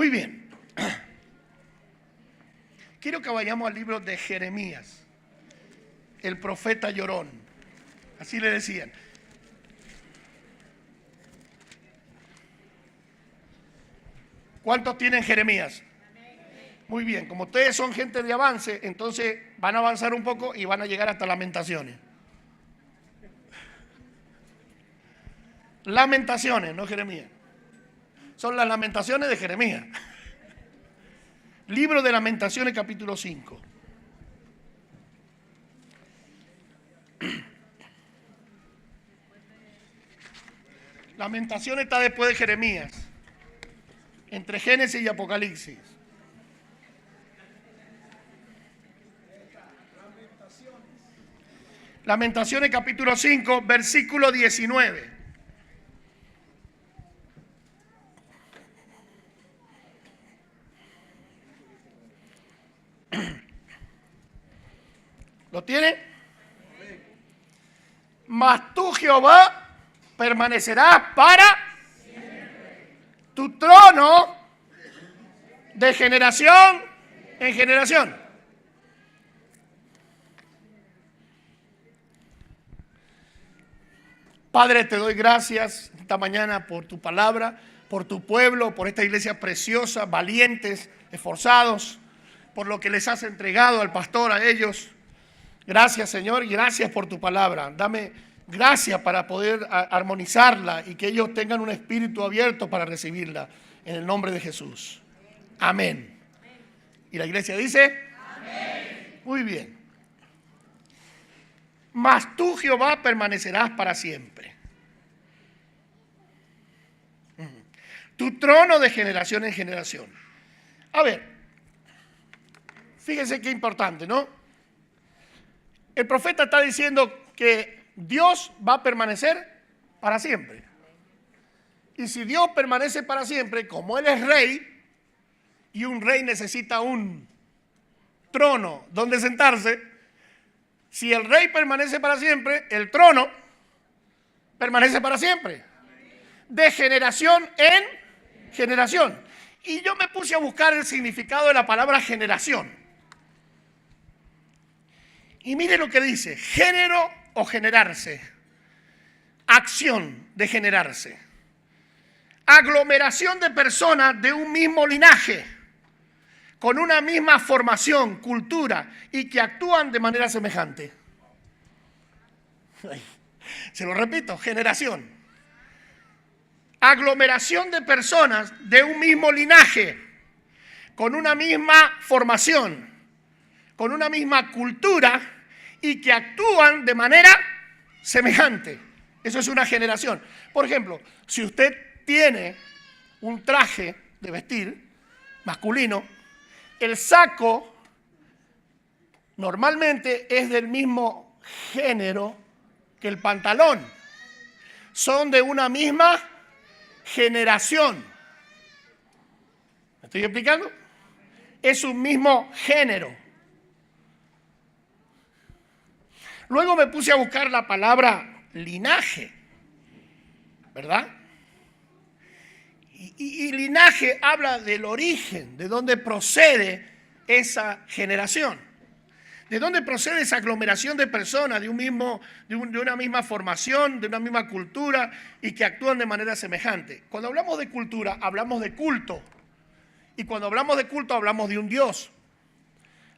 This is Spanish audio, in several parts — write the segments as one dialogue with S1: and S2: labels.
S1: Muy bien. Quiero que vayamos al libro de Jeremías, el profeta llorón. Así le decían. ¿Cuántos tienen Jeremías? Muy bien, como ustedes son gente de avance, entonces van a avanzar un poco y van a llegar hasta Lamentaciones. Lamentaciones, no Jeremías. Son las Lamentaciones de Jeremías. Libro de Lamentaciones, capítulo 5. Lamentaciones está después de Jeremías, entre Génesis y Apocalipsis. Lamentaciones capítulo 5, versículo 19. ¿Lo tiene? Mas tú, Jehová, permanecerás para siempre. Tu trono de generación en generación. Padre, te doy gracias esta mañana por tu palabra, por tu pueblo, por esta iglesia preciosa, valientes, esforzados, por lo que les has entregado al pastor, a ellos. Gracias, Señor, y gracias por tu palabra. Dame gracias para poder armonizarla y que ellos tengan un espíritu abierto para recibirla. En el nombre de Jesús. Amén. ¿Y la iglesia dice? Amén. Muy bien. Mas tú, Jehová, permanecerás para siempre. Tu trono de generación en generación. A ver, fíjense qué importante, ¿no? El profeta está diciendo que Dios va a permanecer para siempre. Y si Dios permanece para siempre, como Él es rey, y un rey necesita un trono donde sentarse, si el rey permanece para siempre, el trono permanece para siempre. De generación en generación. Y yo me puse a buscar el significado de la palabra generación. Y mire lo que dice: género o generarse. Acción de generarse. Aglomeración de personas de un mismo linaje, con una misma formación, cultura, y que actúan de manera semejante. Se lo repito, generación. Aglomeración de personas de un mismo linaje, con una misma formación, con una misma cultura, y que actúan de manera semejante. Eso es una generación. Por ejemplo, si usted tiene un traje de vestir masculino, el saco normalmente es del mismo género que el pantalón. Son de una misma generación. ¿Me estoy explicando? Es un mismo género. Luego me puse a buscar la palabra linaje, ¿verdad? Y linaje habla del origen, de dónde procede esa generación, de dónde procede esa aglomeración de personas de una misma formación, de una misma cultura y que actúan de manera semejante. Cuando hablamos de cultura, hablamos de culto. Y cuando hablamos de culto, hablamos de un Dios.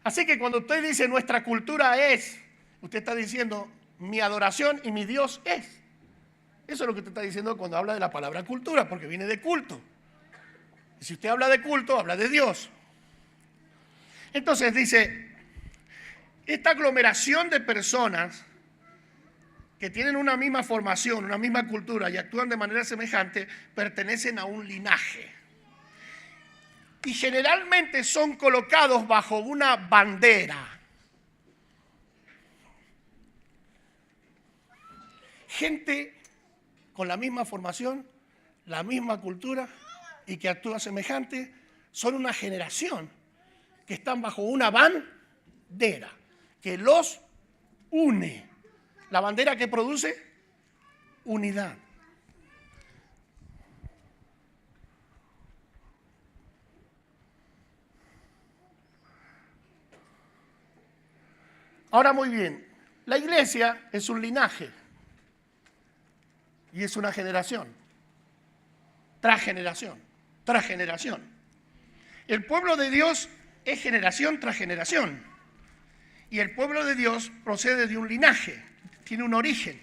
S1: Así que cuando usted dice nuestra cultura es, usted está diciendo mi adoración y mi Dios es. Eso es lo que usted está diciendo cuando habla de la palabra cultura, porque viene de culto. Y si usted habla de culto, habla de Dios. Entonces dice, esta aglomeración de personas que tienen una misma formación, una misma cultura y actúan de manera semejante, pertenecen a un linaje. Y generalmente son colocados bajo una bandera. Gente con la misma formación, la misma cultura y que actúa semejante, son una generación que están bajo una bandera que los une. La bandera que produce unidad. Ahora muy bien, la iglesia es un linaje y es una generación, tras generación, tras generación. El pueblo de Dios es generación tras generación y el pueblo de Dios procede de un linaje, tiene un origen.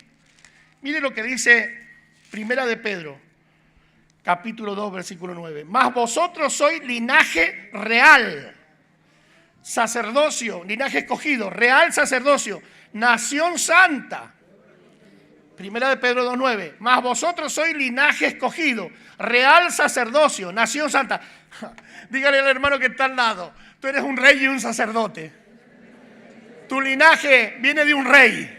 S1: Mire lo que dice Primera de Pedro, capítulo 2, versículo 9. Mas vosotros sois linaje real, sacerdocio, linaje escogido, real sacerdocio, nación santa. Primera de Pedro 2:9. Mas vosotros sois linaje escogido, real sacerdocio, nación santa. Dígale al hermano que está al lado, tú eres un rey y un sacerdote. Tu linaje viene de un rey.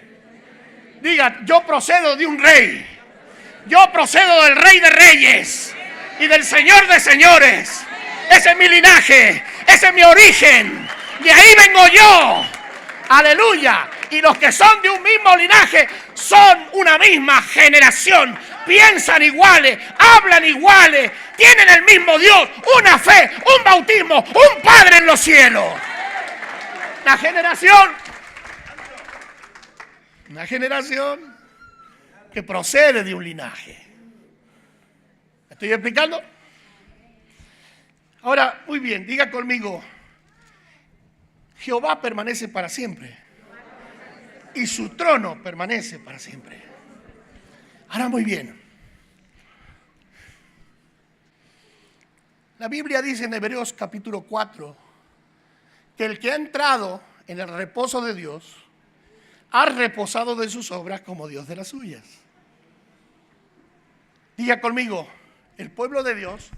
S1: Diga, yo procedo de un rey. Yo procedo del Rey de Reyes y del Señor de Señores. Ese es mi linaje, ese es mi origen. De ahí vengo yo. Aleluya. Y los que son de un mismo linaje son una misma generación. Piensan iguales, hablan iguales, tienen el mismo Dios, una fe, un bautismo, un Padre en los cielos. Una generación que procede de un linaje. ¿Me estoy explicando? Ahora, muy bien, diga conmigo, Jehová permanece para siempre y su trono permanece para siempre. Ahora, muy bien. La Biblia dice en Hebreos capítulo 4 que el que ha entrado en el reposo de Dios ha reposado de sus obras como Dios de las suyas. Diga conmigo, el pueblo de Dios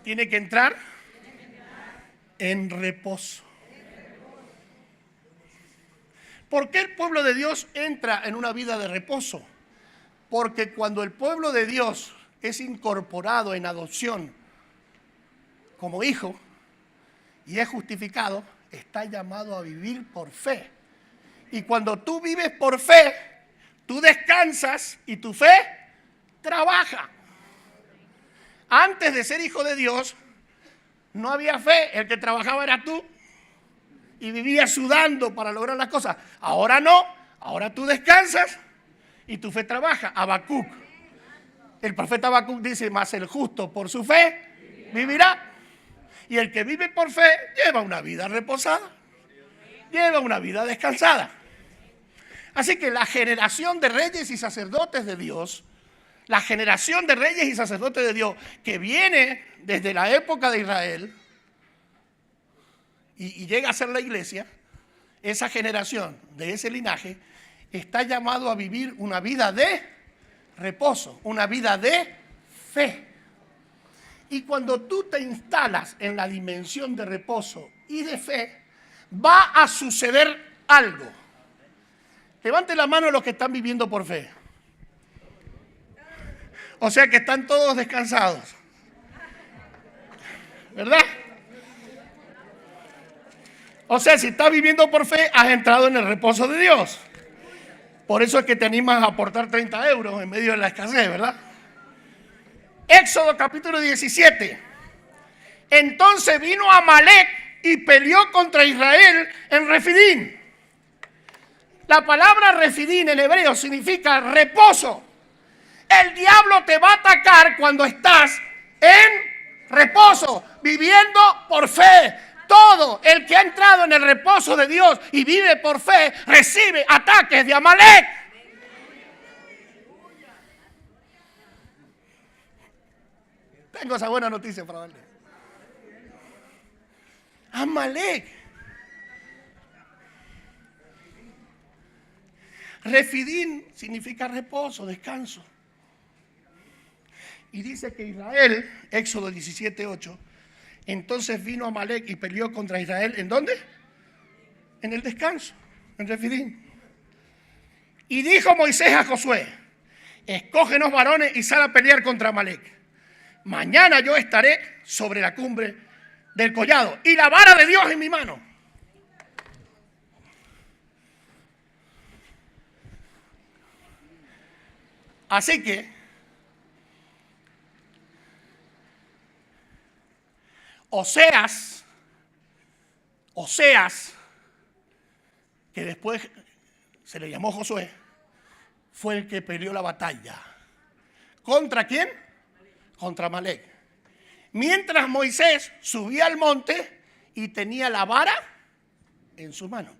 S1: tiene que entrar en reposo. ¿Por qué el pueblo de Dios entra en una vida de reposo? Porque cuando el pueblo de Dios es incorporado en adopción como hijo y es justificado, está llamado a vivir por fe. Y cuando tú vives por fe, tú descansas y tu fe trabaja. Antes de ser hijo de Dios, no había fe. El que trabajaba era tú y vivías sudando para lograr las cosas. Ahora no. Ahora tú descansas y tu fe trabaja. Habacuc. El profeta Habacuc dice, mas el justo por su fe vivirá. Y el que vive por fe lleva una vida reposada. Lleva una vida descansada. Así que la generación de reyes y sacerdotes de Dios, la generación de reyes y sacerdotes de Dios que viene desde la época de Israel y llega a ser la iglesia, esa generación de ese linaje está llamado a vivir una vida de reposo, una vida de fe. Y cuando tú te instalas en la dimensión de reposo y de fe, va a suceder algo. Levante la mano los que están viviendo por fe. O sea que están todos descansados. ¿Verdad? O sea, si estás viviendo por fe, has entrado en el reposo de Dios. Por eso es que te animas a aportar 30 euros en medio de la escasez, ¿verdad? Éxodo capítulo 17. Entonces vino Amalek y peleó contra Israel en Refidín. La palabra Refidín en hebreo significa reposo. El diablo te va a atacar cuando estás en reposo, viviendo por fe. Todo el que ha entrado en el reposo de Dios y vive por fe, recibe ataques de Amalek. Tengo esa buena noticia para darle. Amalek. Refidín significa reposo, descanso. Y dice que Israel, Éxodo 17:8, entonces vino Amalek y peleó contra Israel. ¿En dónde? En el descanso, en Refidín. Y dijo Moisés a Josué, escógenos varones y sal a pelear contra Amalek. Mañana yo estaré sobre la cumbre del collado y la vara de Dios en mi mano. Así que Oseas que después se le llamó Josué, fue el que peleó la batalla. ¿Contra quién? Contra Amalec. Mientras Moisés subía al monte y tenía la vara en su mano.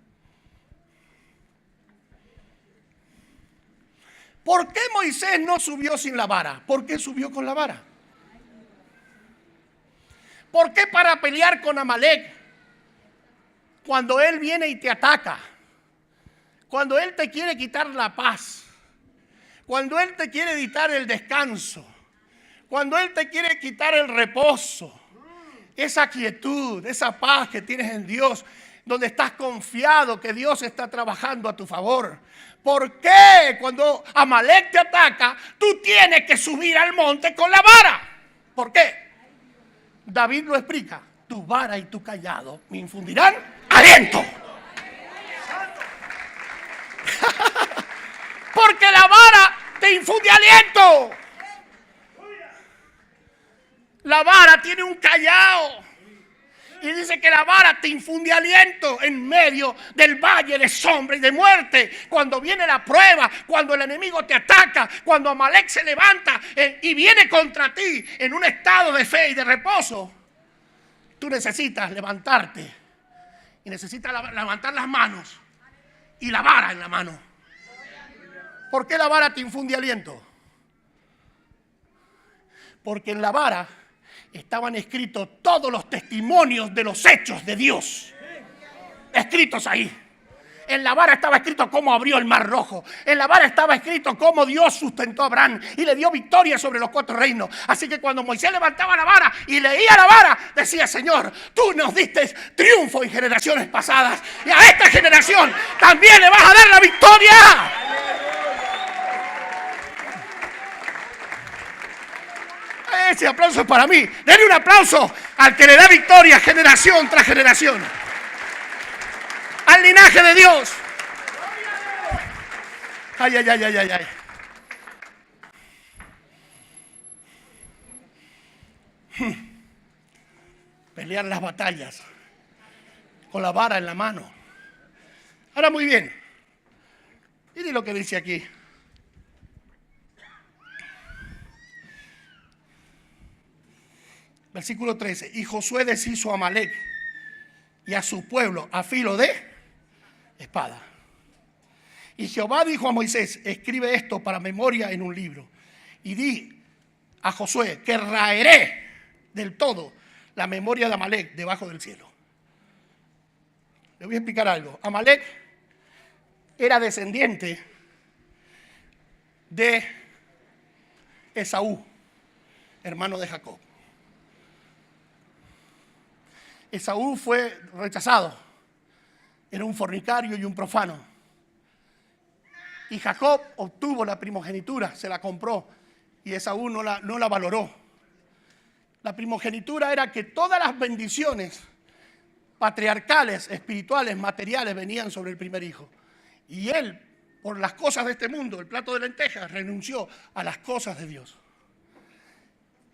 S1: ¿Por qué Moisés no subió sin la vara? ¿Por qué subió con la vara? ¿Por qué para pelear con Amalec, cuando él viene y te ataca, cuando él te quiere quitar la paz, cuando él te quiere quitar el descanso, cuando él te quiere quitar el reposo, esa quietud, esa paz que tienes en Dios, donde estás confiado que Dios está trabajando a tu favor? ¿Por qué cuando Amalec te ataca, tú tienes que subir al monte con la vara? ¿Por qué? David lo explica: tu vara y tu cayado me infundirán aliento. Porque la vara te infunde aliento. La vara tiene un cayado. Y dice que la vara te infunde aliento en medio del valle de sombra y de muerte. Cuando viene la prueba, cuando el enemigo te ataca, cuando Amalec se levanta y viene contra ti en un estado de fe y de reposo, tú necesitas levantarte y necesitas levantar las manos y la vara en la mano. ¿Por qué la vara te infunde aliento? Porque en la vara estaban escritos todos los testimonios de los hechos de Dios. Escritos ahí. En la vara estaba escrito cómo abrió el mar rojo. En la vara estaba escrito cómo Dios sustentó a Abraham y le dio victoria sobre los 4 reinos. Así que cuando Moisés levantaba la vara y leía la vara, decía: Señor, tú nos diste triunfo en generaciones pasadas, y a esta generación también le vas a dar la victoria. Ese aplauso es para mí. Denle un aplauso al que le da victoria generación tras generación. Al linaje de Dios. Ay, ay, ay, ay, ay, ay. Pelear las batallas con la vara en la mano. Ahora, muy bien. Miren lo que dice aquí. Versículo 13. Y Josué deshizo a Amalec y a su pueblo a filo de espada. Y Jehová dijo a Moisés: escribe esto para memoria en un libro. Y di a Josué que raeré del todo la memoria de Amalec debajo del cielo. Le voy a explicar algo. Amalec era descendiente de Esaú, hermano de Jacob. Esaú fue rechazado. Era un fornicario y un profano. Y Jacob obtuvo la primogenitura, se la compró, y Esaú no la valoró. La primogenitura era que todas las bendiciones patriarcales, espirituales, materiales venían sobre el primer hijo. Y él, por las cosas de este mundo, el plato de lentejas, renunció a las cosas de Dios.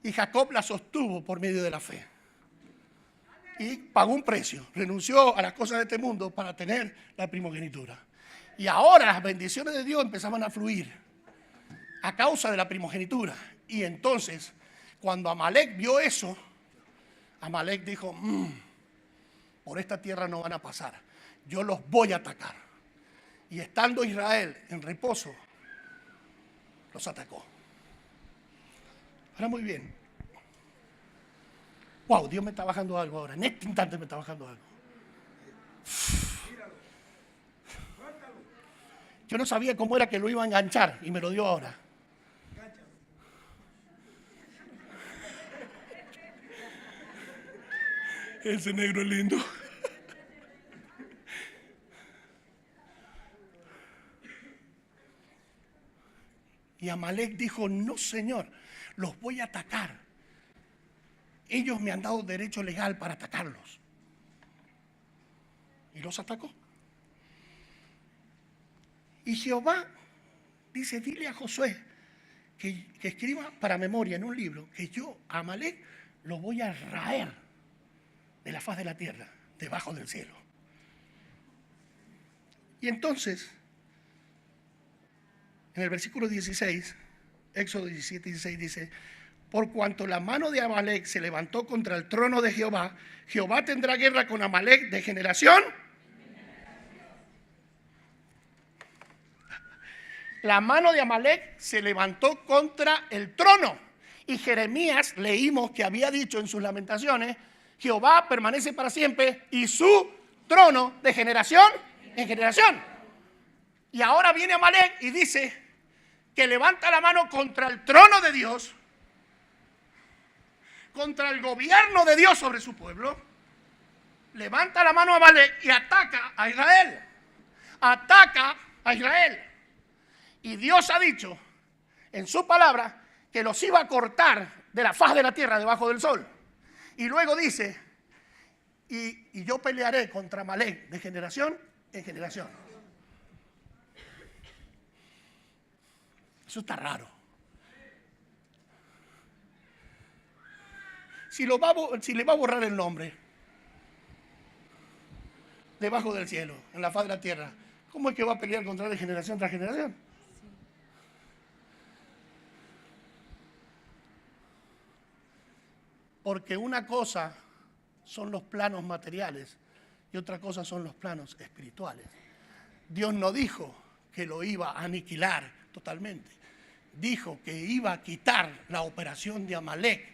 S1: Y Jacob las sostuvo por medio de la fe. Y pagó un precio, renunció a las cosas de este mundo para tener la primogenitura. Y ahora las bendiciones de Dios empezaban a fluir a causa de la primogenitura. Y entonces, cuando Amalec vio eso, Amalec dijo: por esta tierra no van a pasar, yo los voy a atacar. Y estando Israel en reposo, los atacó. Ahora, muy bien. Wow, Dios me está bajando algo ahora. En este instante me está bajando algo. Yo no sabía cómo era que lo iba a enganchar y me lo dio ahora. Ese negro es lindo. Y Amalec dijo: no, Señor, los voy a atacar. Ellos me han dado derecho legal para atacarlos. Y los atacó. Y Jehová dice: dile a Josué que escriba para memoria en un libro que yo a Amalec lo voy a raer de la faz de la tierra, debajo del cielo. Y entonces, en el versículo 16, Éxodo 17, 16 dice: por cuanto la mano de Amalec se levantó contra el trono de Jehová, Jehová tendrá guerra con Amalec de generación. La mano de Amalec se levantó contra el trono. Y Jeremías leímos que había dicho en sus lamentaciones: Jehová permanece para siempre y su trono de generación en generación. Y ahora viene Amalec y dice que levanta la mano contra el trono de Dios, contra el gobierno de Dios sobre su pueblo. Levanta la mano a Amalec y ataca a Israel. Ataca a Israel. Y Dios ha dicho en su palabra que los iba a cortar de la faz de la tierra debajo del sol. Y luego dice: y yo pelearé contra Amalec de generación en generación. Eso está raro. Si le va a borrar el nombre debajo del cielo, en la faz de la tierra, ¿cómo es que va a pelear contra él de generación tras generación? Porque una cosa son los planos materiales y otra cosa son los planos espirituales. Dios no dijo que lo iba a aniquilar totalmente. Dijo que iba a quitar la operación de Amalec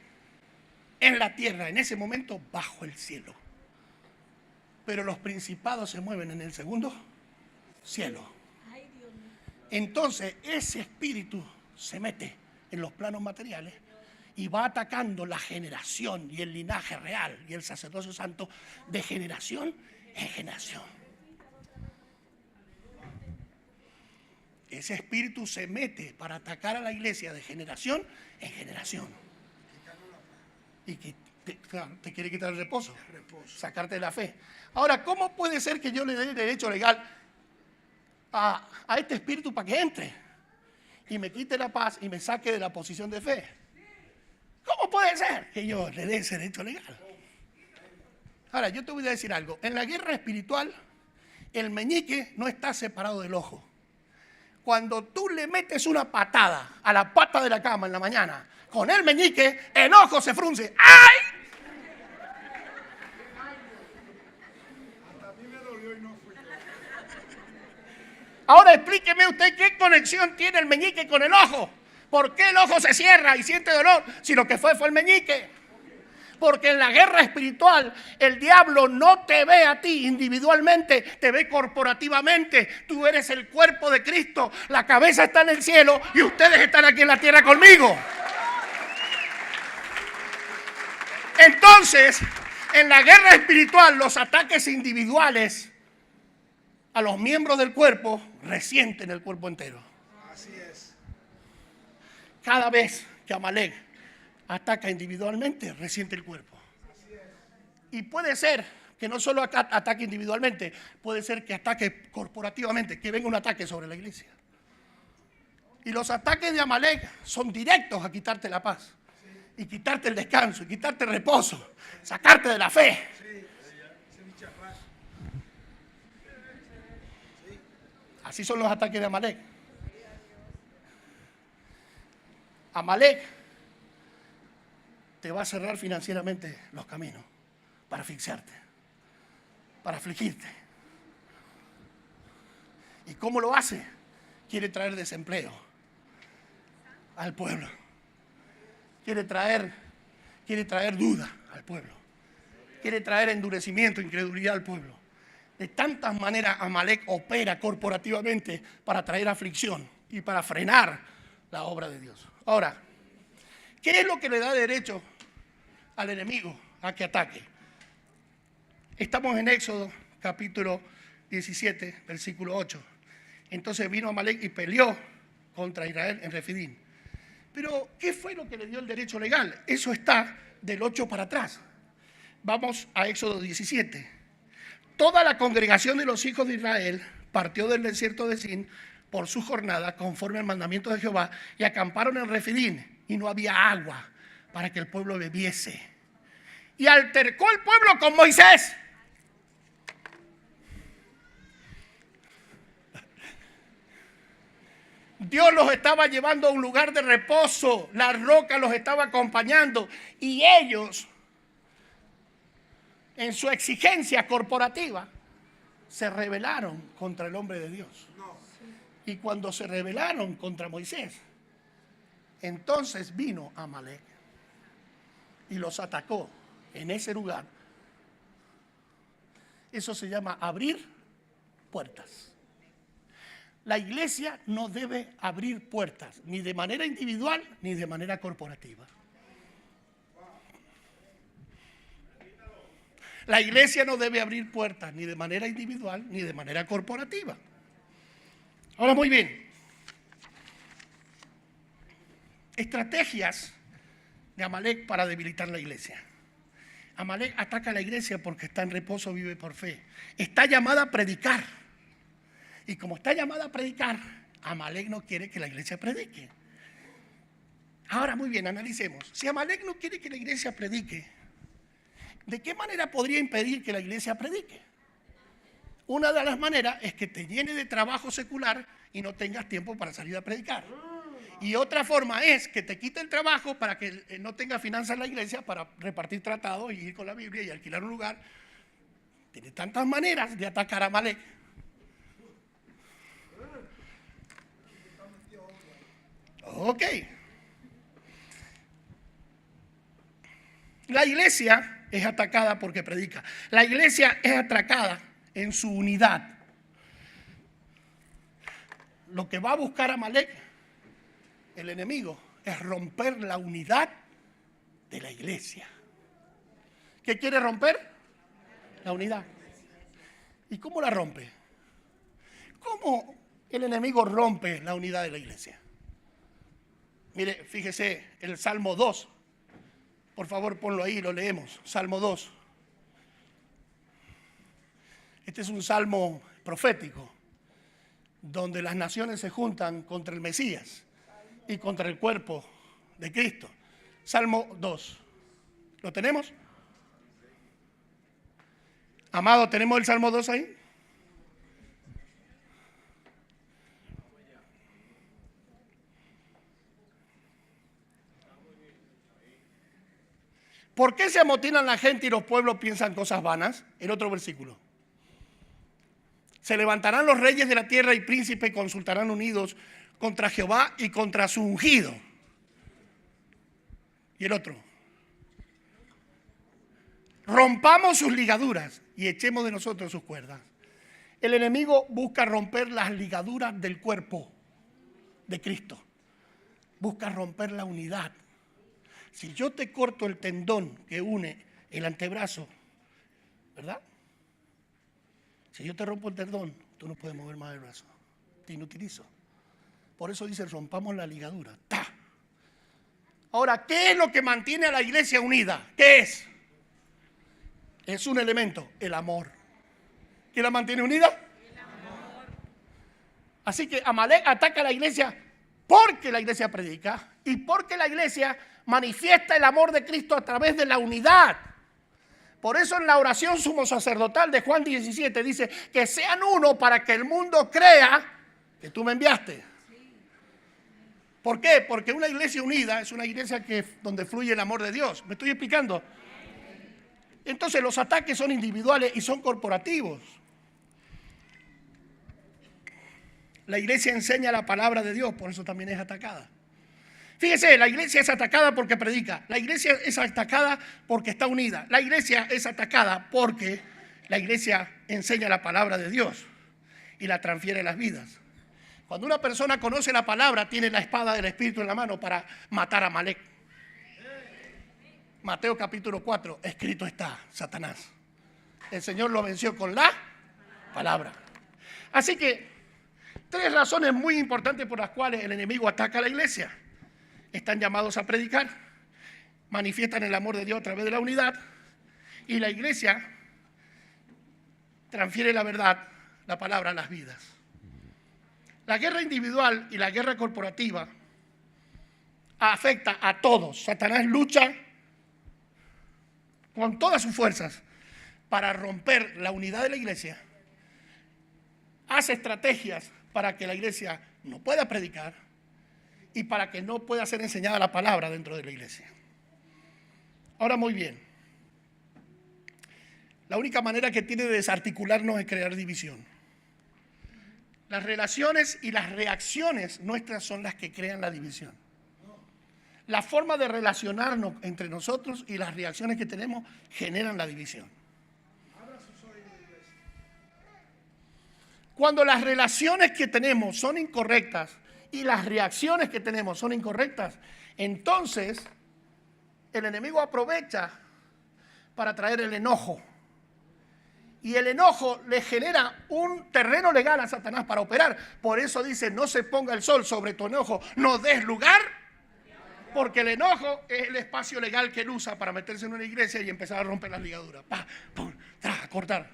S1: en la tierra, en ese momento bajo el cielo. Pero los principados se mueven en el segundo cielo. Entonces ese espíritu se mete en los planos materiales y va atacando la generación y el linaje real y el sacerdocio santo de generación en generación. Ese espíritu se mete para atacar a la iglesia de generación en generación. Y que te quiere quitar el reposo, sacarte de la fe. Ahora, ¿cómo puede ser que yo le dé el derecho legal a este espíritu para que entre y me quite la paz y me saque de la posición de fe? ¿Cómo puede ser que yo le dé ese derecho legal? Ahora, yo te voy a decir algo. En la guerra espiritual, el meñique no está separado del ojo. Cuando tú le metes una patada a la pata de la cama en la mañana con el meñique, el ojo se frunce. ¡Ay! Ahora explíqueme usted qué conexión tiene el meñique con el ojo. ¿Por qué el ojo se cierra y siente dolor si lo que fue el meñique? Porque en la guerra espiritual el diablo no te ve a ti individualmente, te ve corporativamente. Tú eres el cuerpo de Cristo, la cabeza está en el cielo y ustedes están aquí en la tierra conmigo. Entonces, en la guerra espiritual, los ataques individuales a los miembros del cuerpo resienten el cuerpo entero.
S2: Así es.
S1: Cada vez que Amalec ataca individualmente, resiente el cuerpo.
S2: Así es.
S1: Y puede ser que no solo ataque individualmente, puede ser que ataque corporativamente, que venga un ataque sobre la iglesia. Y los ataques de Amalec son directos a quitarte la paz, y quitarte el descanso, y quitarte el reposo, sacarte de la fe. Así son los ataques de Amalec. Amalec te va a cerrar financieramente los caminos para asfixiarte, para afligirte. ¿Y cómo lo hace? Quiere traer desempleo al pueblo. Quiere traer duda al pueblo. Quiere traer endurecimiento, incredulidad al pueblo. De tantas maneras Amalec opera corporativamente para traer aflicción y para frenar la obra de Dios. Ahora, ¿qué es lo que le da derecho al enemigo a que ataque? Estamos en Éxodo capítulo 17, versículo 8. Entonces vino Amalec y peleó contra Israel en Refidim. Pero, ¿qué fue lo que le dio el derecho legal? Eso está del 8 para atrás. Vamos a Éxodo 17. Toda la congregación de los hijos de Israel partió del desierto de Sin por su jornada conforme al mandamiento de Jehová y acamparon en Refidim y no había agua para que el pueblo bebiese. Y altercó el pueblo con Moisés. Dios los estaba llevando a un lugar de reposo. La roca los estaba acompañando. Y ellos, en su exigencia corporativa, se rebelaron contra el hombre de Dios. Y cuando se rebelaron contra Moisés, entonces vino Amalek y los atacó en ese lugar. Eso se llama abrir puertas. La iglesia no debe abrir puertas, ni de manera individual, ni de manera corporativa. La iglesia no debe abrir puertas, ni de manera individual, ni de manera corporativa. Ahora, muy bien. Estrategias de Amalek para debilitar la iglesia. Amalek ataca a la iglesia porque está en reposo, vive por fe. Está llamada a predicar. Y como está llamada a predicar, Amalek no quiere que la iglesia predique. Ahora, muy bien, analicemos. Si Amalek no quiere que la iglesia predique, ¿de qué manera podría impedir que la iglesia predique? Una de las maneras es que te llene de trabajo secular y no tengas tiempo para salir a predicar. Y otra forma es que te quite el trabajo para que no tenga finanzas en la iglesia para repartir tratados y ir con la Biblia y alquilar un lugar. Tiene tantas maneras de atacar a Amalek. Ok. La iglesia es atacada porque predica. La iglesia es atacada en su unidad. Lo que va a buscar Amalek, el enemigo, es romper la unidad de la iglesia. ¿Qué quiere romper? La unidad. ¿Y cómo la rompe? ¿Cómo el enemigo rompe la unidad de la iglesia? Mire, fíjese, el Salmo 2. Por favor, ponlo ahí, lo leemos. Salmo 2. Este es un salmo profético, donde las naciones se juntan contra el Mesías y contra el cuerpo de Cristo. Salmo 2. ¿Lo tenemos? Amado, ¿tenemos el Salmo 2 ahí? ¿Por qué se amotinan la gente y los pueblos piensan cosas vanas? El otro versículo. Se levantarán los reyes de la tierra y príncipes consultarán unidos contra Jehová y contra su ungido. Y el otro. Rompamos sus ligaduras y echemos de nosotros sus cuerdas. El enemigo busca romper las ligaduras del cuerpo de Cristo. Busca romper la unidad. Si yo te corto el tendón que une el antebrazo, ¿verdad? Si yo te rompo el tendón, tú no puedes mover más el brazo. Te inutilizo. Por eso dice, rompamos la ligadura. ¡Ta! Ahora, ¿qué es lo que mantiene a la iglesia unida? ¿Qué es? Es un elemento, el amor. ¿Qué la mantiene unida? El amor. Así que Amalek ataca a la iglesia porque la iglesia predica y porque la iglesia manifiesta el amor de Cristo a través de la unidad. Por eso en la oración sumo sacerdotal de Juan 17 dice que sean uno para que el mundo crea que tú me enviaste. ¿Por qué? Porque una iglesia unida es una iglesia donde fluye el amor de Dios. ¿Me estoy explicando? Entonces los ataques son individuales y son corporativos. La iglesia enseña la palabra de Dios, por eso también es atacada. Fíjese, la iglesia es atacada porque predica. La iglesia es atacada porque está unida. La iglesia es atacada porque la iglesia enseña la palabra de Dios y la transfiere a las vidas. Cuando una persona conoce la palabra, tiene la espada del Espíritu en la mano para matar a Amalek. Mateo capítulo 4, escrito está, Satanás. El Señor lo venció con la palabra. Así que, 3 razones muy importantes por las cuales el enemigo ataca a la iglesia. Están llamados a predicar, manifiestan el amor de Dios a través de la unidad y la iglesia transfiere la verdad, la palabra a las vidas. La guerra individual y la guerra corporativa afecta a todos. Satanás lucha con todas sus fuerzas para romper la unidad de la iglesia. Hace estrategias para que la iglesia no pueda predicar y para que no pueda ser enseñada la palabra dentro de la iglesia. Ahora, muy bien. La única manera que tiene de desarticularnos es crear división. Las relaciones y las reacciones nuestras son las que crean la división. La forma de relacionarnos entre nosotros y las reacciones que tenemos generan la división. Cuando las relaciones que tenemos son incorrectas y las reacciones que tenemos son incorrectas, entonces el enemigo aprovecha para traer el enojo. Y el enojo le genera un terreno legal a Satanás para operar. Por eso dice, no se ponga el sol sobre tu enojo, no des lugar, porque el enojo es el espacio legal que él usa para meterse en una iglesia y empezar a romper las ligaduras. Pa, pum, a cortar,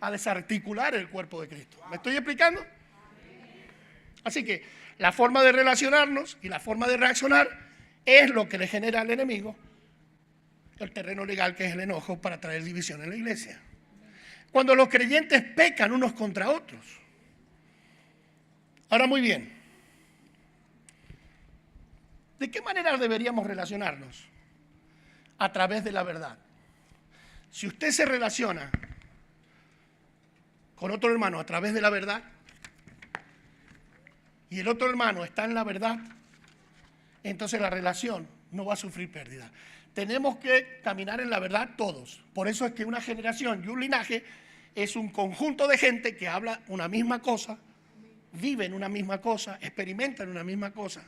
S1: a desarticular el cuerpo de Cristo. ¿Me estoy explicando? Así que la forma de relacionarnos y la forma de reaccionar es lo que le genera al enemigo el terreno legal que es el enojo para traer división en la iglesia. Cuando los creyentes pecan unos contra otros. Ahora, muy bien. ¿De qué manera deberíamos relacionarnos? A través de la verdad. Si usted se relaciona con otro hermano a través de la verdad y el otro hermano está en la verdad, entonces la relación no va a sufrir pérdida. Tenemos que caminar en la verdad todos. Por eso es que una generación y un linaje es un conjunto de gente que habla una misma cosa, vive en una misma cosa, experimentan una misma cosa.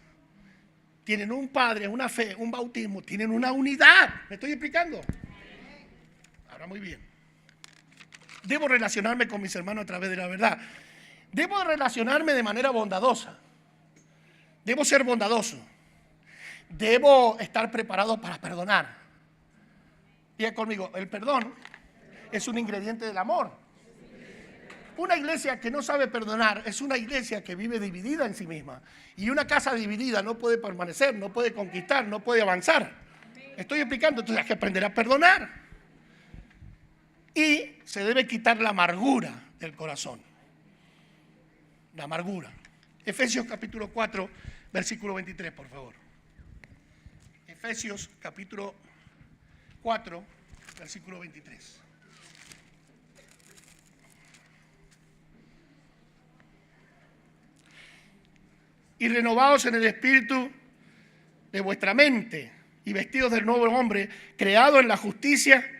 S1: Tienen un padre, una fe, un bautismo, tienen una unidad. ¿Me estoy explicando? Ahora, muy bien. Debo relacionarme con mis hermanos a través de la verdad. Debo relacionarme de manera bondadosa. Debo ser bondadoso. Debo estar preparado para perdonar. Diga conmigo, el perdón es un ingrediente del amor. Una iglesia que no sabe perdonar es una iglesia que vive dividida en sí misma. Y una casa dividida no puede permanecer, no puede conquistar, no puede avanzar. Estoy explicando, entonces hay que aprender a perdonar. Y se debe quitar la amargura del corazón. La amargura. Efesios capítulo 4, versículo 23, por favor. Efesios capítulo 4, versículo 23. Y renovados en el espíritu de vuestra mente y vestidos del nuevo hombre, creado en la justicia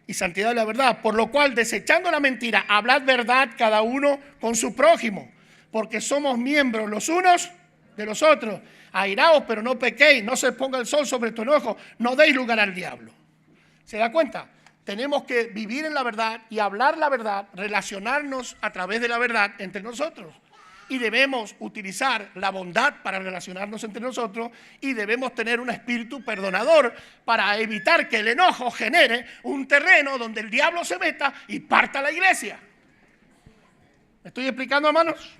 S1: y santidad de la verdad, por lo cual, desechando la mentira, hablad verdad cada uno con su prójimo, porque somos miembros los unos de los otros. Airaos, pero no pequéis, no se ponga el sol sobre tu enojo, no deis lugar al diablo. ¿Se da cuenta? Tenemos que vivir en la verdad y hablar la verdad, relacionarnos a través de la verdad entre nosotros. Y debemos utilizar la bondad para relacionarnos entre nosotros y debemos tener un espíritu perdonador para evitar que el enojo genere un terreno donde el diablo se meta y parta la iglesia. ¿Me estoy explicando, hermanos?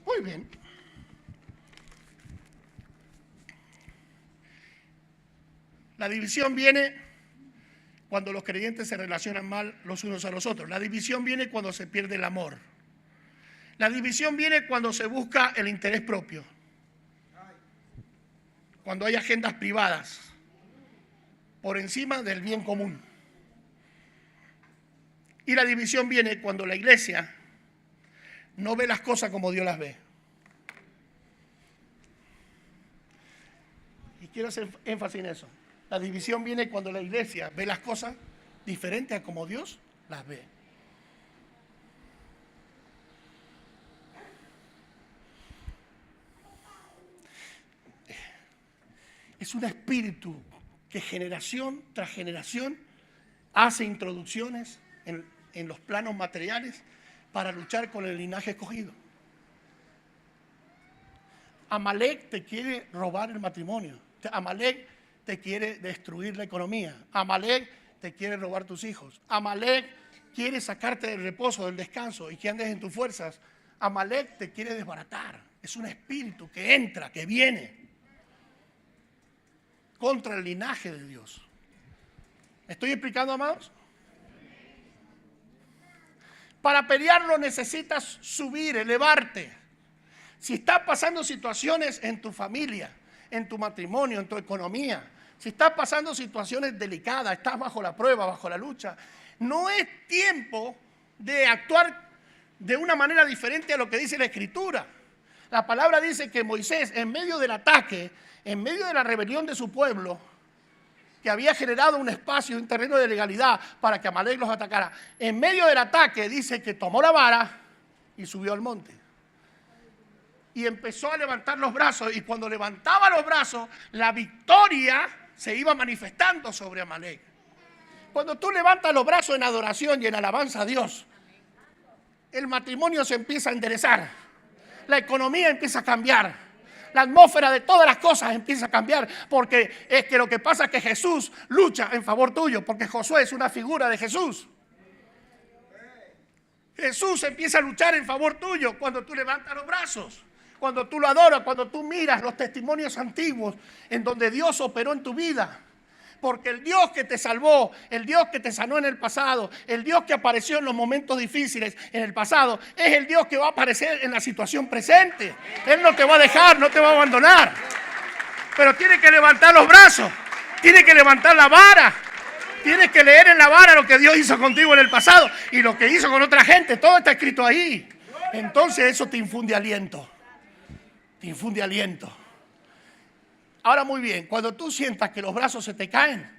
S1: Muy bien. La división viene cuando los creyentes se relacionan mal los unos a los otros. La división viene cuando se pierde el amor. La división viene cuando se busca el interés propio, cuando hay agendas privadas por encima del bien común. Y la división viene cuando la iglesia no ve las cosas como Dios las ve. Y quiero hacer énfasis en eso. La división viene cuando la iglesia ve las cosas diferentes a como Dios las ve. Es un espíritu que generación tras generación hace introducciones en los planos materiales para luchar con el linaje escogido. Amalek te quiere robar el matrimonio. Amalek te quiere destruir la economía. Amalek te quiere robar tus hijos. Amalek quiere sacarte del reposo, del descanso y que andes en tus fuerzas. Amalek te quiere desbaratar. Es un espíritu que entra, que viene contra el linaje de Dios. ¿Me estoy explicando, amados? Para pelearlo necesitas subir, elevarte. Si estás pasando situaciones en tu familia, en tu matrimonio, en tu economía, si estás pasando situaciones delicadas, estás bajo la prueba, bajo la lucha, no es tiempo de actuar de una manera diferente a lo que dice la Escritura. La palabra dice que Moisés, en medio del ataque, en medio de la rebelión de su pueblo, que había generado un espacio, un terreno de legalidad para que Amalek los atacara, en medio del ataque dice que tomó la vara y subió al monte. Y empezó a levantar los brazos, y cuando levantaba los brazos, la victoria se iba manifestando sobre Amalek. Cuando tú levantas los brazos en adoración y en alabanza a Dios, el matrimonio se empieza a enderezar, la economía empieza a cambiar, la atmósfera de todas las cosas empieza a cambiar, porque es que lo que pasa es que Jesús lucha en favor tuyo, porque Josué es una figura de Jesús. Jesús empieza a luchar en favor tuyo cuando tú levantas los brazos, cuando tú lo adoras, cuando tú miras los testimonios antiguos en donde Dios operó en tu vida. Porque el Dios que te salvó, el Dios que te sanó en el pasado, el Dios que apareció en los momentos difíciles en el pasado, es el Dios que va a aparecer en la situación presente. Él no te va a dejar, no te va a abandonar. Pero tienes que levantar los brazos, tienes que levantar la vara, tienes que leer en la vara lo que Dios hizo contigo en el pasado y lo que hizo con otra gente. Todo está escrito ahí. Entonces eso te infunde aliento. Te infunde aliento. Ahora muy bien, cuando tú sientas que los brazos se te caen,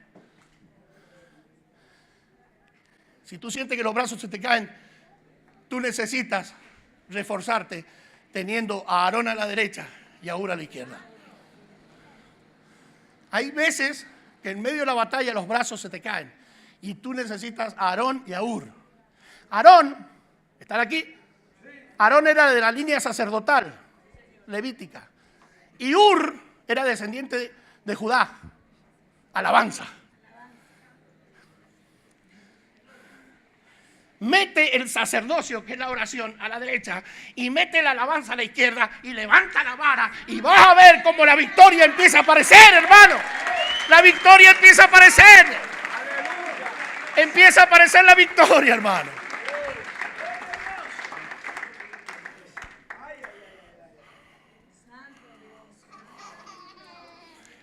S1: si tú sientes que los brazos se te caen, tú necesitas reforzarte teniendo a Aarón a la derecha y a Hur a la izquierda. Hay veces que en medio de la batalla los brazos se te caen y tú necesitas a Aarón y a Hur. Aarón, ¿están aquí? Aarón era de la línea sacerdotal, levítica, y Hur era descendiente de Judá. Alabanza. Mete el sacerdocio, que es la oración, a la derecha, y mete la alabanza a la izquierda y levanta la vara y vas a ver cómo la victoria empieza a aparecer, hermano. La victoria empieza a aparecer. Empieza a aparecer la victoria, hermano.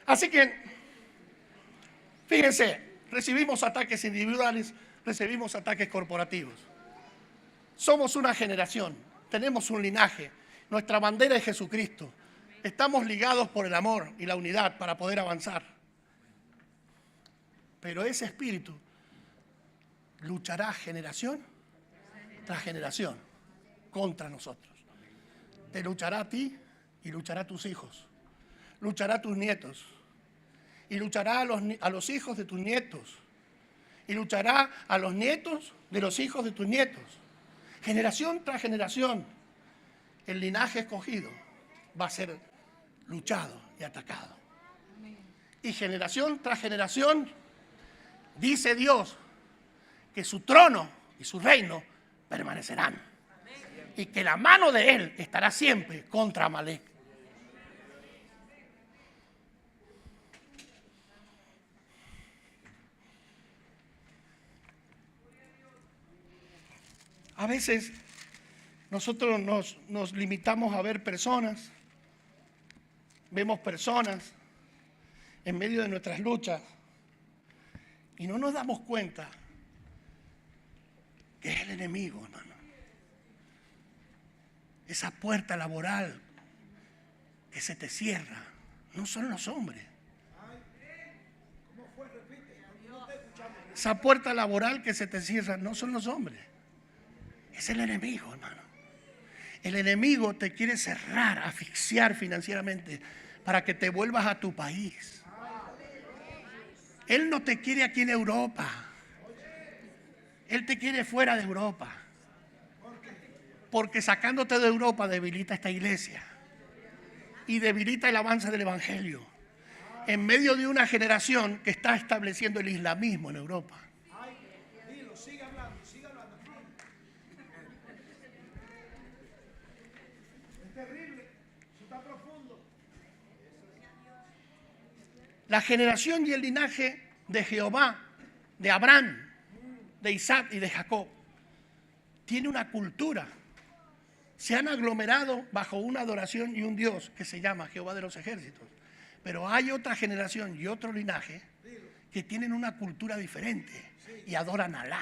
S1: Así que, fíjense, recibimos ataques individuales, recibimos ataques corporativos. Somos una generación, tenemos un linaje, nuestra bandera es Jesucristo. Estamos ligados por el amor y la unidad para poder avanzar. Pero ese espíritu luchará generación tras generación contra nosotros. Te luchará a ti y luchará a tus hijos. Luchará a tus nietos y luchará a los hijos de tus nietos y luchará a los nietos de los hijos de tus nietos. Generación tras generación, el linaje escogido va a ser luchado y atacado. Y generación tras generación, dice Dios que su trono y su reino permanecerán y que la mano de Él estará siempre contra Amalek. A veces nosotros nos limitamos a ver personas, vemos personas en medio de nuestras luchas y no nos damos cuenta que es el enemigo, hermano. Esa puerta laboral que se te cierra no son los hombres. Esa puerta laboral que se te cierra no son los hombres. Es el enemigo, hermano. El enemigo te quiere cerrar, asfixiar financieramente para que te vuelvas a tu país. Él no te quiere aquí en Europa. Él te quiere fuera de Europa. Porque sacándote de Europa debilita esta iglesia y debilita el avance del evangelio en medio de una generación que está estableciendo el islamismo en Europa. La generación y el linaje de Jehová, de Abraham, de Isaac y de Jacob, tiene una cultura se han aglomerado bajo una adoración y un Dios que se llama Jehová de los ejércitos. Pero hay otra generación y otro linaje que tienen una cultura diferente y adoran a Alá.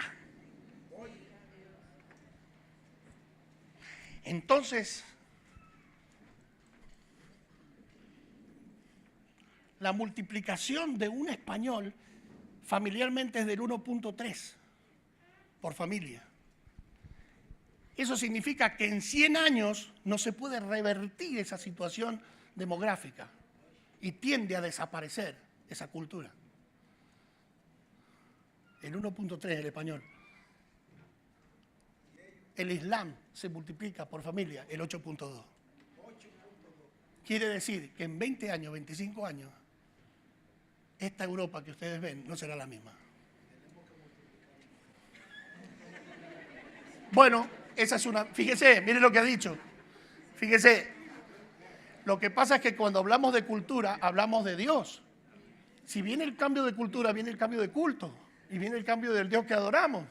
S1: Entonces, la multiplicación de un español familiarmente es del 1.3 por familia. Eso significa que en 100 años no se puede revertir esa situación demográfica y tiende a desaparecer esa cultura. El 1.3 el español. El Islam se multiplica por familia el 8.2. Quiere decir que en 20 años, 25 años, esta Europa que ustedes ven no será la misma. Bueno, esa es una... Fíjese, mire lo que ha dicho. Fíjese, lo que pasa es que cuando hablamos de cultura, hablamos de Dios. Si viene el cambio de cultura, viene el cambio de culto. Y viene el cambio del Dios que adoramos.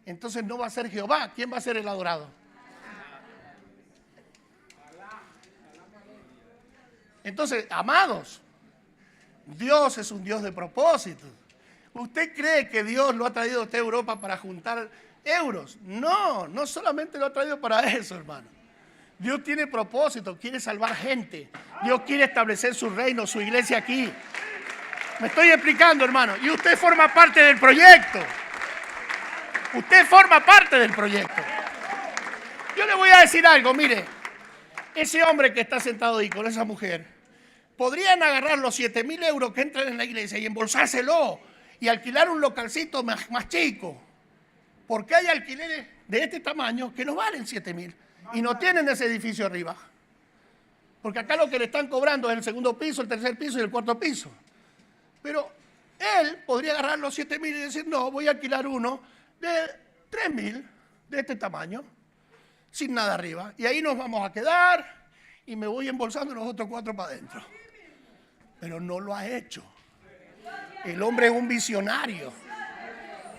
S1: Entonces no va a ser Jehová. ¿Quién va a ser el adorado? Entonces, amados, Dios es un Dios de propósito. ¿Usted cree que Dios lo ha traído a usted a Europa para juntar euros? No, no solamente lo ha traído para eso, hermano. Dios tiene propósito, quiere salvar gente. Dios quiere establecer su reino, su iglesia aquí. Me estoy explicando, hermano. Y usted forma parte del proyecto. Usted forma parte del proyecto. Yo le voy a decir algo, mire. Ese hombre que está sentado ahí con esa mujer, podrían agarrar los 7.000 euros que entran en la iglesia y embolsárselo y alquilar un localcito más chico. Porque hay alquileres de este tamaño que no valen 7.000 y no tienen ese edificio arriba. Porque acá lo que le están cobrando es el segundo piso, el tercer piso y el cuarto piso. Pero él podría agarrar los 7.000 y decir, no, voy a alquilar uno de 3.000 de este tamaño, sin nada arriba. Y ahí nos vamos a quedar y me voy embolsando los otros 4 para adentro. Pero no lo ha hecho. El hombre es un visionario.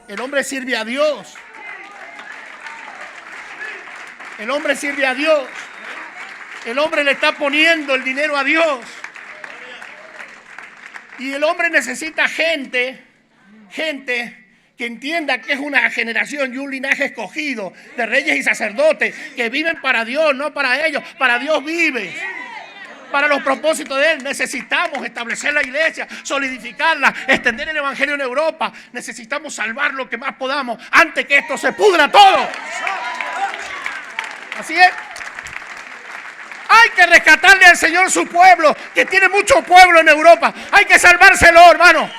S1: El hombre sirve a Dios. El hombre sirve a Dios. El hombre le está poniendo el dinero a Dios. Y el hombre necesita gente que entienda que es una generación y un linaje escogido de reyes y sacerdotes que viven para Dios, no para ellos. Para Dios vive. Para los propósitos de Él necesitamos establecer la iglesia, solidificarla, extender el evangelio en Europa. Necesitamos salvar lo que más podamos antes que esto se pudra todo. Así es. Hay que rescatarle al Señor su pueblo, que tiene mucho pueblo en Europa. Hay que salvárselo, hermano.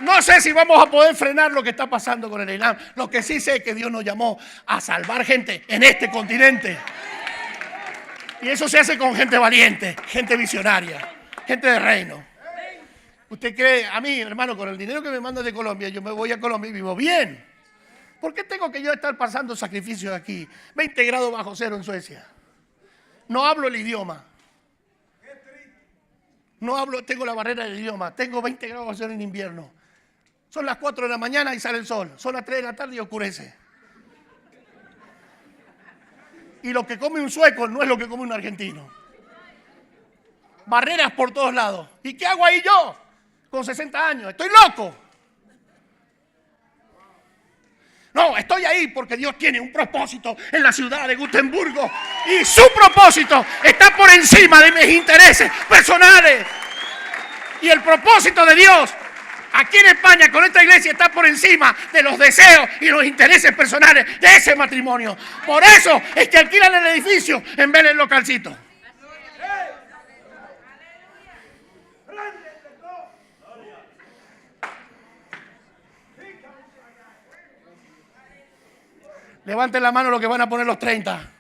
S1: No sé si vamos a poder frenar lo que está pasando con el Islam. Lo que sí sé es que Dios nos llamó a salvar gente en este continente. Y eso se hace con gente valiente, gente visionaria, gente de reino. ¿Usted cree? A mí, hermano, con el dinero que me mandan de Colombia, yo me voy a Colombia y vivo bien. ¿Por qué tengo que yo estar pasando sacrificios aquí? 20 grados bajo cero en Suecia. No hablo el idioma. No hablo, tengo la barrera del idioma. Tengo 20 grados bajo cero en invierno. Son las 4 de la mañana y sale el sol. Son las 3 de la tarde y oscurece. Y lo que come un sueco no es lo que come un argentino. Barreras por todos lados. ¿Y qué hago ahí yo? Con 60 años. Estoy loco. No, estoy ahí porque Dios tiene un propósito en la ciudad de Gotemburgo. Y su propósito está por encima de mis intereses personales. Y el propósito de Dios aquí en España con esta iglesia está por encima de los deseos y los intereses personales de ese matrimonio. Por eso es que alquilan el edificio en vez del localcito. Levanten la mano los que van a poner los 30.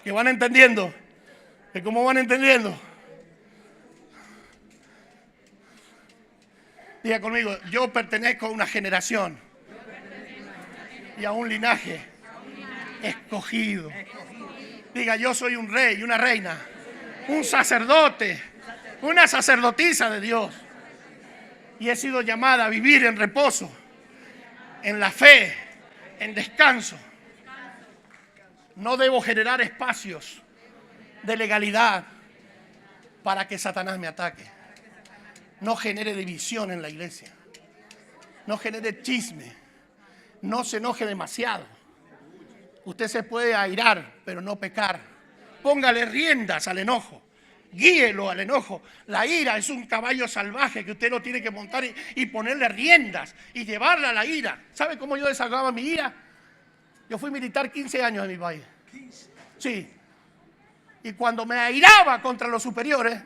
S1: Que van entendiendo. Que cómo van entendiendo. Diga conmigo, yo pertenezco a una generación y a un linaje escogido. Diga, yo soy un rey y una reina, un sacerdote, una sacerdotisa de Dios. Y he sido llamada a vivir en reposo, en la fe, En descanso. No debo generar espacios de legalidad para que Satanás me ataque. No genere división en la iglesia. No genere chisme. No se enoje demasiado. Usted se puede airar, pero no pecar. Póngale riendas al enojo. Guíelo al enojo. La ira es un caballo salvaje que usted lo tiene que montar y ponerle riendas y llevarla a la ira. ¿Sabe cómo yo desahogaba mi ira? Yo fui militar 15 años en mi país. Sí. Y cuando me airaba contra los superiores,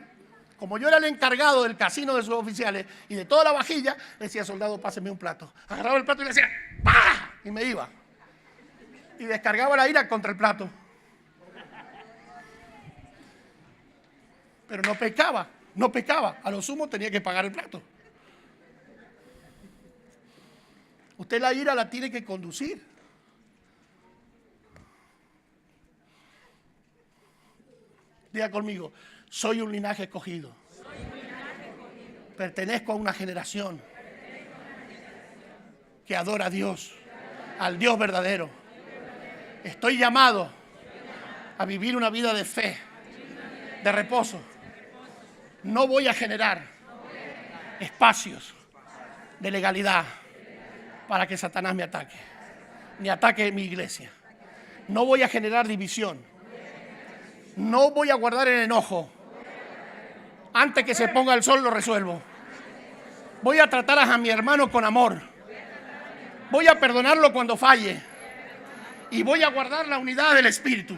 S1: como yo era el encargado del casino de sus oficiales y de toda la vajilla, decía: soldado, páseme un plato. Agarraba el plato y le decía ¡pah! Y me iba. Y descargaba la ira contra el plato. Pero no pecaba. A lo sumo tenía que pagar el plato. Usted la ira la tiene que conducir. Diga conmigo: soy un linaje escogido. Pertenezco a una generación que adora a Dios, al Dios verdadero. Estoy llamado a vivir una vida de fe, de reposo. No voy a generar espacios de legalidad para que Satanás me ataque, ni ataque mi iglesia. No voy a generar división. No voy a guardar el enojo. Antes que se ponga el sol lo resuelvo. Voy a tratar a mi hermano con amor. Voy a perdonarlo cuando falle. Y voy a guardar la unidad del Espíritu.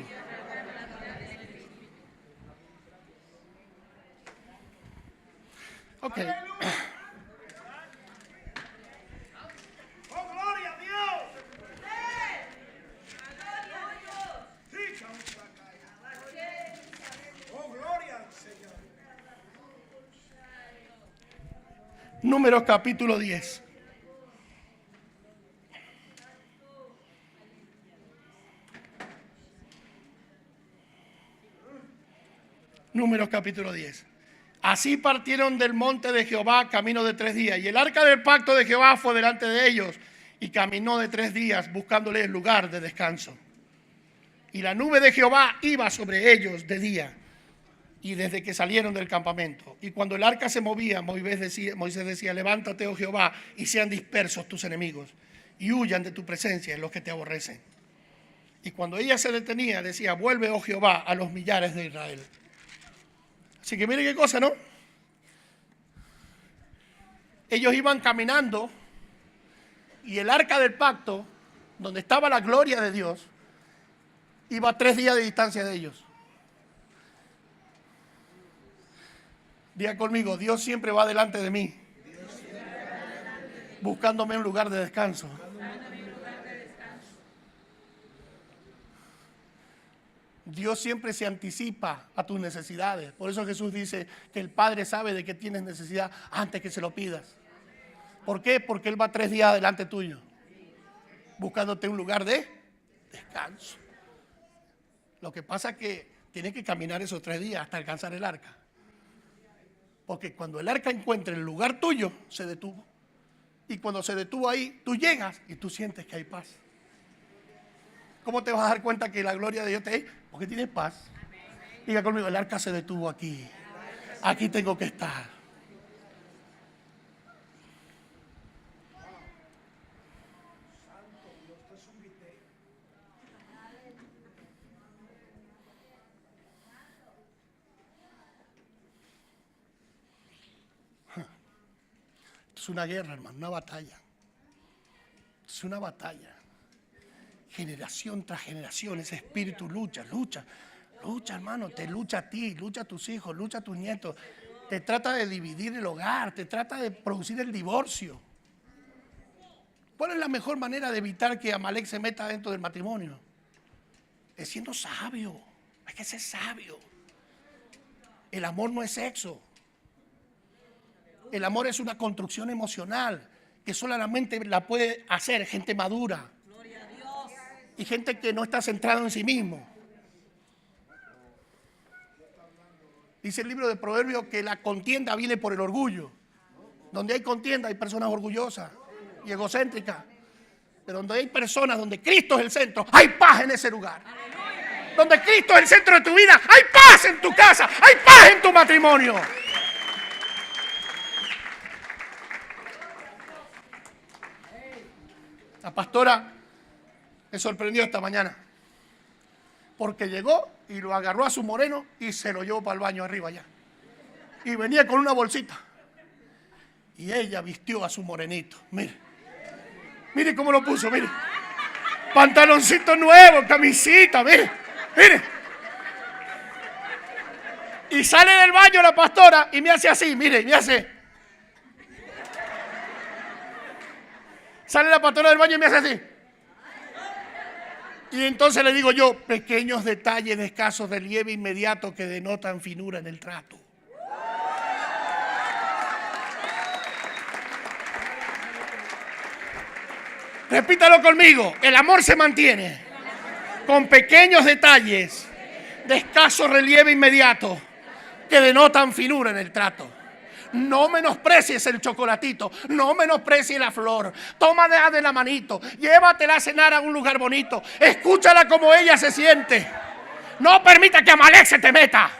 S1: Ok.
S2: ¡Oh, gloria a Dios! ¡Oh, gloria al Señor!
S1: Números capítulo 10. Números capítulo 10. Así partieron del monte de Jehová camino de 3 días. Y el arca del pacto de Jehová fue delante de ellos. Y caminó de 3 días buscándoles lugar de descanso. Y la nube de Jehová iba sobre ellos de día. Y desde que salieron del campamento. Y cuando el arca se movía, Moisés decía: levántate, oh Jehová, y sean dispersos tus enemigos. Y huyan de tu presencia los que te aborrecen. Y cuando ella se detenía, decía: vuelve, oh Jehová, a los millares de Israel. Así que mire qué cosa, ¿no? Ellos iban caminando y el arca del pacto, donde estaba la gloria de Dios, iba a 3 días de distancia de ellos. Diga conmigo: Dios siempre va delante de mí, buscándome un lugar de descanso. Dios siempre se anticipa a tus necesidades. Por eso Jesús dice que el Padre sabe de qué tienes necesidad antes que se lo pidas. ¿Por qué? Porque Él va 3 días delante tuyo, buscándote un lugar de descanso. Lo que pasa es que tienes que caminar esos 3 días hasta alcanzar el arca. Porque cuando el arca encuentre el lugar tuyo, se detuvo. Y cuando se detuvo ahí, tú llegas y tú sientes que hay paz. ¿Cómo te vas a dar cuenta que la gloria de Dios te es? Porque tienes paz. Diga conmigo: el arca se detuvo aquí. Aquí tengo que estar. Es una guerra, hermano, una batalla. Es una batalla. Generación tras generación, ese espíritu lucha, hermano, te lucha a ti, lucha a tus hijos, lucha a tus nietos, te trata de dividir el hogar, te trata de producir el divorcio. ¿Cuál es la mejor manera de evitar que Amalek se meta dentro del matrimonio? Es siendo sabio, hay que ser sabio. El amor no es sexo, el amor es una construcción emocional que solamente la puede hacer gente madura. Y gente que no está centrada en sí mismo. Dice el libro de Proverbios que la contienda viene por el orgullo. Donde hay contienda hay personas orgullosas y egocéntricas. Pero donde hay personas, donde Cristo es el centro, hay paz en ese lugar. Donde Cristo es el centro de tu vida, hay paz en tu casa, hay paz en tu matrimonio. La pastora me sorprendió esta mañana porque llegó y lo agarró a su moreno y se lo llevó para el baño arriba allá. Y venía con una bolsita. Y ella vistió a su morenito. Mire, mire cómo lo puso, mire. Pantaloncito nuevo, camisita, mire, mire. Y sale del baño la pastora y me hace así, mire, me hace. Sale la pastora del baño y me hace así. Y entonces le digo yo, pequeños detalles de escasos relieve inmediato que denotan finura en el trato. Repítalo conmigo, el amor se mantiene con pequeños detalles de escaso relieve inmediato que denotan finura en el trato. No menosprecies el chocolatito, no menosprecies la flor. Tómala de la manito, llévatela a cenar a un lugar bonito. Escúchala como ella se siente. No permita que Amalek se te meta.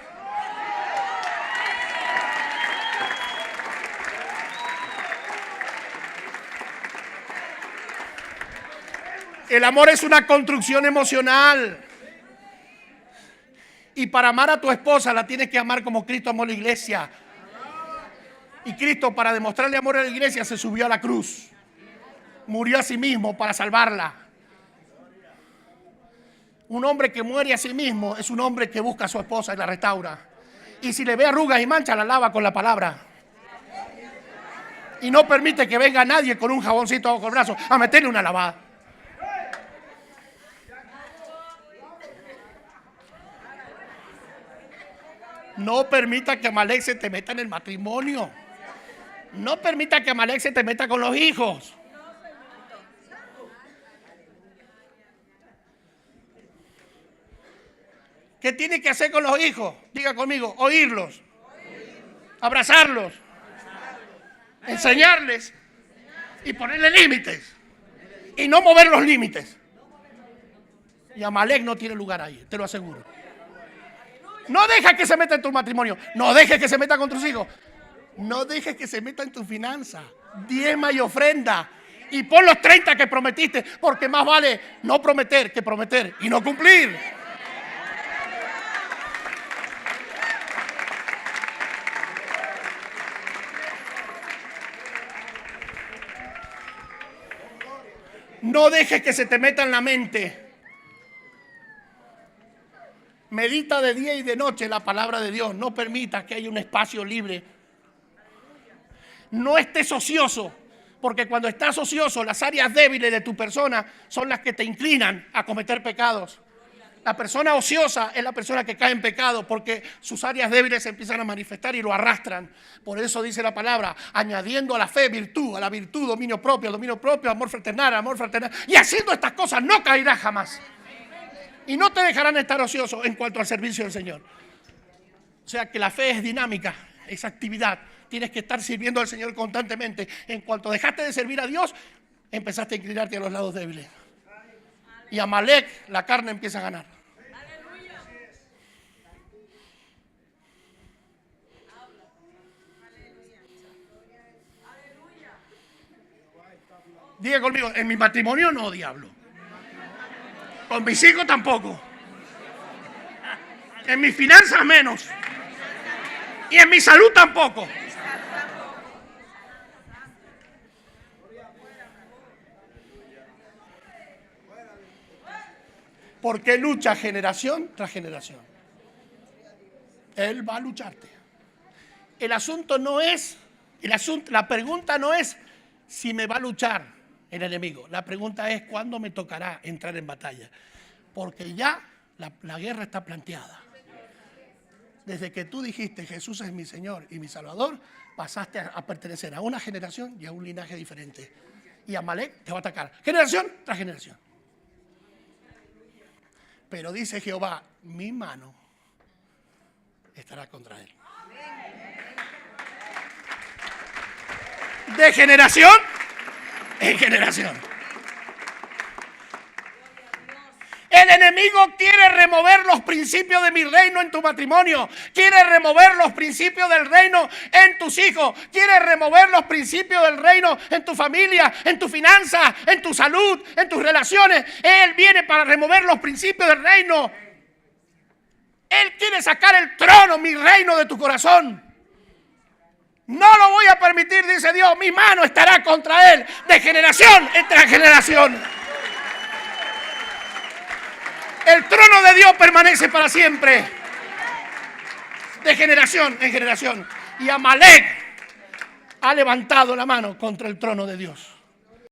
S1: El amor es una construcción emocional. Y para amar a tu esposa la tienes que amar como Cristo amó a la iglesia. Y Cristo, para demostrarle amor a la iglesia, se subió a la cruz. Murió a sí mismo para salvarla. Un hombre que muere a sí mismo es un hombre que busca a su esposa y la restaura. Y si le ve arrugas y manchas, la lava con la palabra. Y no permite que venga nadie con un jaboncito bajo el brazo a meterle una lavada. No permita que Amalek se te meta en el matrimonio. No permita que Amalek se te meta con los hijos. ¿Qué tiene que hacer con los hijos? Diga conmigo, oírlos, abrazarlos, enseñarles y ponerle límites. Y no mover los límites. Y Amalek no tiene lugar ahí, te lo aseguro. No dejes que se meta en tu matrimonio. No dejes que se meta con tus hijos. No dejes que se meta en tu finanza. Diezma y ofrenda. Y pon los 30 que prometiste. Porque más vale no prometer que prometer y no cumplir. No dejes que se te meta en la mente. Medita de día y de noche la palabra de Dios. No permita que haya un espacio libre. No estés ocioso, porque cuando estás ocioso, las áreas débiles de tu persona son las que te inclinan a cometer pecados. La persona ociosa es la persona que cae en pecado porque sus áreas débiles se empiezan a manifestar y lo arrastran. Por eso dice la palabra, añadiendo a la fe virtud, a la virtud dominio propio, amor fraternal. Y haciendo estas cosas no caerás jamás. Y no te dejarán estar ocioso en cuanto al servicio del Señor. O sea que la fe es dinámica, es actividad. Tienes que estar sirviendo al Señor constantemente. En cuanto dejaste de servir a Dios, empezaste a inclinarte a los lados débiles. Y Amalek, la carne empieza a ganar. Diga conmigo, en mi matrimonio no, diablo. Con mis hijos tampoco. En mis finanzas menos. Y en mi salud tampoco. Porque lucha generación tras generación. Él va a lucharte. La pregunta no es si me va a luchar el enemigo. La pregunta es cuándo me tocará entrar en batalla. Porque ya la guerra está planteada. Desde que tú dijiste Jesús es mi Señor y mi Salvador, pasaste a pertenecer a una generación y a un linaje diferente. Y Amalek te va a atacar. Generación tras generación. Pero dice Jehová, mi mano estará contra él. De generación en generación. enemigo quiere remover los principios de mi reino en tu matrimonio. Quiere remover los principios del reino en tus hijos. Quiere remover los principios del reino en tu familia, en tu finanza, en tu salud, en tus relaciones. Él viene para remover los principios del reino. Él quiere sacar el trono, mi reino, de tu corazón. No lo voy a permitir, dice Dios. Mi mano estará contra él de generación en generación. El trono de Dios permanece para siempre, de generación en generación. Y Amalek ha levantado la mano contra el trono de Dios.